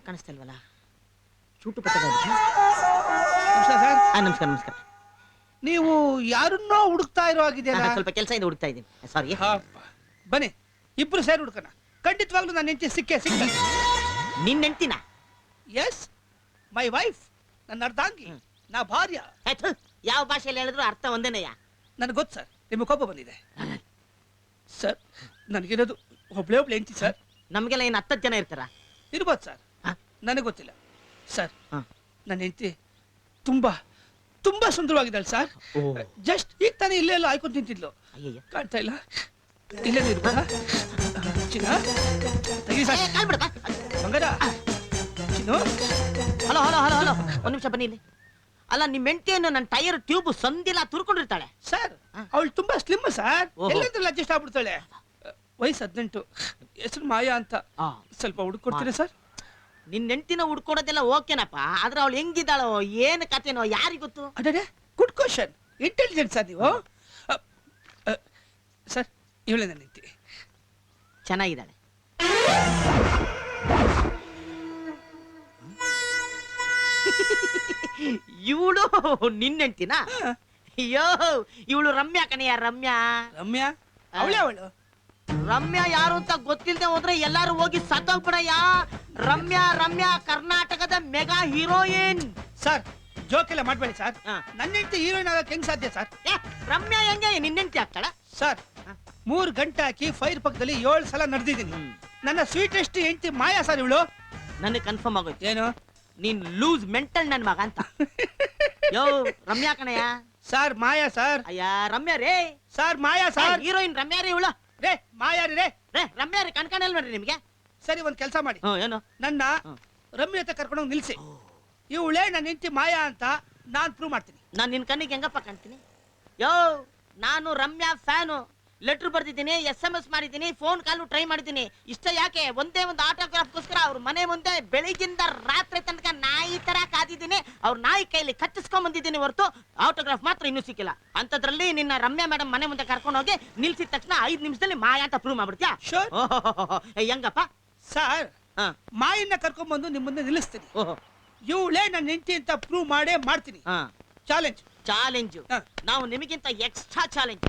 ಕಾಣಿಸ್ತಾ ಇಲ್ವಲ್ಲ? ಚೂಟು ಪಟ್ಟ. ನಮಸ್ಕಾರ ನಮಸ್ಕಾರ. ನೀವು ಯಾರನ್ನೋ ಹುಡುಕ್ತಾ ಇರೋ ಆಗಿದೆ. ಸ್ವಲ್ಪ ಕೆಲಸ ಇದೆ, ಹುಡುಕ್ತಾ ಇದ್ದೀನಿ. ಸಾರಿ. ಬನ್ನಿ ಇಬ್ರು ಸೇರಿ ಹುಡುಕನ. ಖಂಡಿತವಾಗ್ಲೂ ನನ್ನ ಹೆಂಡತಿ ಸಿಕ್ಕ ನಿನ್ನ ಹೆಂಡತಿನ? ಎಸ್, ಮೈ ವೈಫ್, ನನ್ನ ಅರ್ಧಾಂಗಿ, ನಾ ಭಾರ್ಯ. ಯಾವ ಭಾಷೆಯಲ್ಲಿ ಹೇಳಿದ್ರು ಅರ್ಥ ಒಂದೇನಯ್ಯ. ನನಗೆ ಗೊತ್ತು ಸರ್, ನಿಮ್ಮ ಕೋಪ ಬಂದಿದೆ ಸರ್. ನನಗಿರೋದು ಒಬ್ಳೆ ಹೆಂಡತಿ ಸರ್. ನಮಗೆಲ್ಲ ಏನು 10 ಜನ ಇರ್ತಾರ? ಇರ್ಬೋದು ಸರ್, ನನಗೆ ಗೊತ್ತಿಲ್ಲ ಸರ್. ನನ್ನ ಹೆಂಡತಿ ತುಂಬಾ ತುಂಬಾ ಸುಂದರವಾಗಿದ್ದಾಳೆ ಸರ್. ಜಸ್ಟ್ ಈಗ ತಾನೇ ಇಲ್ಲೇ ಎಲ್ಲ ಆಯ್ಕೊಂಡು ತಿಂತಿದ್ಲು. ಕಾಣ್ತಾ ಇಲ್ಲ? ಇಲ್ಲೇ ಇರ್ಬೋದಾ? ಬಂಗಾರ ಚಿನ್ನು. ಹಲೋ ಹಲೋ ಹಲೋ ಹಲೋ, ಒಂದ್ ನಿಮಿಷ ಬನ್ನಿ ಇಲ್ಲಿ. ಅಲ್ಲ, ನಿಮ್ಮ ಹೆಂಡತಿಯನ್ನು ನನ್ನ ಟೈರ್ ಟ್ಯೂಬ್ ಸಂದಿಲ್ಲ ತುರ್ಕೊಂಡಿರ್ತಾಳೆ ಸರ್. ಅವಳು ತುಂಬಾ ಸ್ಲಿಮ್ ಸರ್, ಎಲ್ಲಂದ್ರಲ್ಲಿ ಅಡ್ಜಸ್ಟ್ ಆಗ್ಬಿಡ್ತಾಳೆ. ವಯಸ್ಸು 18, ಹೆಸರು ಮಾಯಾ ಅಂತ. ಸ್ವಲ್ಪ ಹುಡುಕೊಡ್ತೀರಾ ಸರ್? ನಿನ್ನ ಹೆಂಡತಿನ ಹುಡ್ಕೊಡೋದೆಲ್ಲ ಓಕೆನಪ್ಪ, ಆದ್ರೆ ಅವಳು ಹೆಂಗಿದ್ದಾಳೋ ಏನು ಕತೆನೋ ಯಾರಿಗ್ ಗೊತ್ತು? ಅದೇ ಗುಡ್ ಕ್ವಶನ್, ಇಂಟೆಲಿಜೆಂಟ್ ಸರ್ ನೀವು. ಸರ್ ಇವಳೆ ನನ್ನ ಹೆಂಡತಿ. ಚೆನ್ನಾಗಿದ್ದಾಳೆ. ಇವಳು ನಿನ್ನ ಹೆಂಡತಿನ? ಅಯ್ಯೋ, ಇವಳು ರಮ್ಯಾ ಕಣಯ್ಯ, ರಮ್ಯಾ. ರಮ್ಯಾ? ಅವಳೇ ಅವಳು. ರಮ್ಯಾ ಯಾರು ಅಂತ ಗೊತ್ತಿಲ್ಲದೆ ಹೋದ್ರೆ ಎಲ್ಲಾರು ಹೋಗಿ ಸತ್ತೋಗ್ಬಿಡಯ್ಯ. ರಮ್ಯಾ ರಮ್ಯಾ ಕರ್ನಾಟಕದ ಮೆಗಾ ಹೀರೋಯಿನ್. ಸರ್ ಜೋಕ್ ಎಲ್ಲ ಮಾಡ್ಬೇಡಿ ಸರ್. ನನ್ನ ಹೆಂಡತಿ ಹೀರೋಯಿನ್ ಆಗಕ್ಕೆ ಹೆಂಗ್ ಸಾಧ್ಯ ಸರ್? ರಮ್ಯಾ ಹೆಂಗೆ ನಿನ್ನ ಹೆಂಡತಿ ಆಗ್ತಾಳ? ಸರ್ 3 ಗಂಟೆ ಹಾಕಿ ಫೈರ್ ಪಕ್ಕದಲ್ಲಿ 7 ಸಲ ನಡೆದಿದ್ದೀನಿ. ನನ್ನ ಸ್ವೀಟೆಸ್ಟ್ ಹೆಂಡತಿ ಮಾಯಾ ಸರ್ ಇವಳು. ನನಗೆ ಕನ್ಫರ್ಮ್ ಆಗೋಯ್ತು. ಏನು? ನೀನ್ ಲೂಸ್ ಮೆಂಟಲ್ ನನ್ ಮಗ ಅಂತ. ಯೋ ರಮ್ಯಾ ಕಣಯ್ಯ. ಸರ್ ಮಾಯಾ ಸರ್. ಅಯ್ಯ ರಮ್ಯಾ ರೇ. ಸರ್ ಮಾಯಾ ಸರ್. ಹೀರೋಯಿನ್ ರಮ್ಯಾ ರೇ ಇವಳು. ರೇ ಮಾಯಾ ರೇ. ರೇ ರಮ್ಯಾ ರೇ ಕಣ್ಕಾಣಲ್ ನೋಡ್ರಿ ನಿಮ್ಗೆ. ಸರಿ ಒಂದ್ ಕೆಲಸ ಮಾಡಿ, ಏನು ನನ್ನ ರಮ್ಯಾ ಹತ್ರ ಕರ್ಕೊಂಡೋಗಿ ನಿಲ್ಸಿ. ಇವಳೇ ನನ್ನ ಹೆಂಡತಿ ಮಾಯಾ ಅಂತ ನಾನ್ ಪ್ರೂವ್ ಮಾಡ್ತೀನಿ. ನಾನ್ ನಿನ್ ಕಣ್ಣಿಗೆ ಹೆಂಗಪ್ಪ ಕಾಣ್ತೀನಿ? ಯೋ ನಾನು ರಮ್ಯಾ ಫ್ಯಾನು. ಲೆಟರ್ ಬರ್ದಿದ್ದೀನಿ, SMS ಮಾಡಿದ್ದೀನಿ, ಫೋನ್ ಕಾಲು ಟ್ರೈ ಮಾಡಿದ್ದೀನಿ. ಇಷ್ಟ ಯಾಕೆ? ಒಂದೇ ಒಂದು ಆಟೋಗ್ರಾಫ್ಗೋಸ್ಕರ ಅವ್ರ ಮನೆ ಮುಂದೆ ಬೆಳಿಗ್ಗಿಂದ ರಾತ್ರಿ ತನಕ ನಾಯಿ ತರ ಕಾದಿದ್ದೀನಿ. ಅವ್ರ ನಾಯಿ ಕೈಲಿ ಕಚ್ಚಿಸ್ಕೊಂಡ್ ಬಂದಿದ್ದೀನಿ ಹೊರತು ಆಟೋಗ್ರಾಫ್ ಮಾತ್ರ ಇನ್ನೂ ಸಿಕ್ಕಿಲ್ಲ. ಅಂತದ್ರಲ್ಲಿ ನಿನ್ನ ರಮ್ಯಾ ಮೇಡಮ್ ಮನೆ ಮುಂದೆ ಕರ್ಕೊಂಡು ಹೋಗಿ ನಿಲ್ಸಿದ ತಕ್ಷಣ 5 ನಿಮಿಷದಲ್ಲಿ ಮಾಯಾ ಅಂತ ಪ್ರೂವ್ ಮಾಡ್ಬಿಡ್ತೀಯಾ? ಹೆಂಗಪ್ಪ? ಸರ್ ಮಾಯನ್ನ ಕರ್ಕೊಂಡ್ ಬಂದು ನಿಮ್ ಮುಂದೆ ನಿಲ್ಲಿಸ್ತೀನಿ. ಇವಳೇ ನನ್ನ ಹೆಂಡತಿ ಅಂತ ಪ್ರೂವ್ ಮಾಡೇ ಮಾಡ್ತೀನಿ. ಚಾಲೆಂಜ್. ಚಾಲೆಂಜ್. ನಾವು ನಿಮಗಿಂತ ಎಕ್ಸ್ಟ್ರಾ ಚಾಲೆಂಜ್.